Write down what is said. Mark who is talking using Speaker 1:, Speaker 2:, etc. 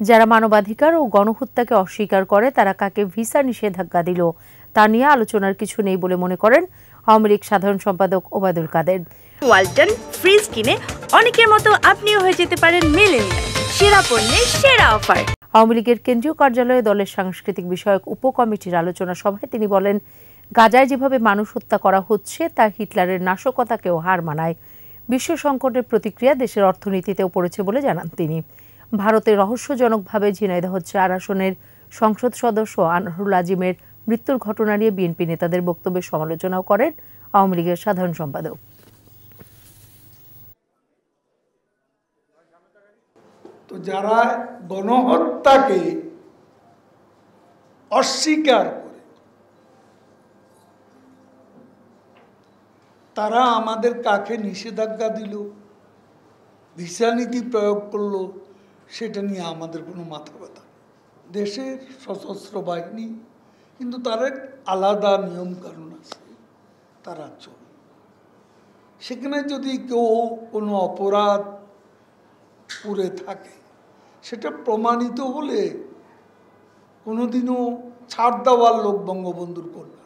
Speaker 1: যারা মানবাধিকার ও গণহত্যাকে অস্বীকার করে তারা কাকে ভিসা নিষেধাজ্ঞা দিল তা নিয়ে আলোচনার কিছু নেই বলে মনে করেন আওয়ামী লীগ সাধারণ সম্পাদক ওবায়দুল কাদের।
Speaker 2: ওয়ালটন ফ্রিজ কিনে অনেকের মতো আপনিও হয়ে যেতে পারেন মিলেনিয়াল, সেরা পণ্যের সেরা অফার।
Speaker 1: আওয়ামী লীগের কেন্দ্রীয় কার্যালয়ে দলের সাংস্কৃতিক বিষয়ক উপকমিটির আলোচনা সভায় তিনি বলেন, গাজায় যেভাবে মানুষ হত্যা করা হচ্ছে তা হিটলারের নাশকতাকেও হার মানায়। বিশ্ব সংকটের প্রতিক্রিয়া দেশের অর্থনীতিতেও পড়েছে বলে জানান তিনি। ভারতে রহস্যজনকভাবে ঝিনাইদহ ৪ আসনের সংসদ সদস্য আনহারুল আজিমের মৃত্যুর ঘটনা নিয়ে বিএনপি নেতাদের বক্তব্যের সমালোচনাও করেন আওয়ামী লীগের সাধারণ সম্পাদক।
Speaker 3: তো যারা গণহত্যাকে অস্বীকার করে তারা আমাদের কাকে নিষেধাজ্ঞা দিল, ভিসা নীতি প্রয়োগ করলো, সেটা নিয়ে আমাদের কোনো মাথা ব্যথা। দেশের সশস্ত্র বাহিনী কিন্তু তার এক আলাদা নিয়ম কানুন আছে, তারা চলে। সেখানে যদি কেউ কোনো অপরাধ করে থাকে সেটা প্রমাণিত হলে কোনোদিনও ছাড় দেওয়ার লোক বঙ্গবন্ধুর করবে।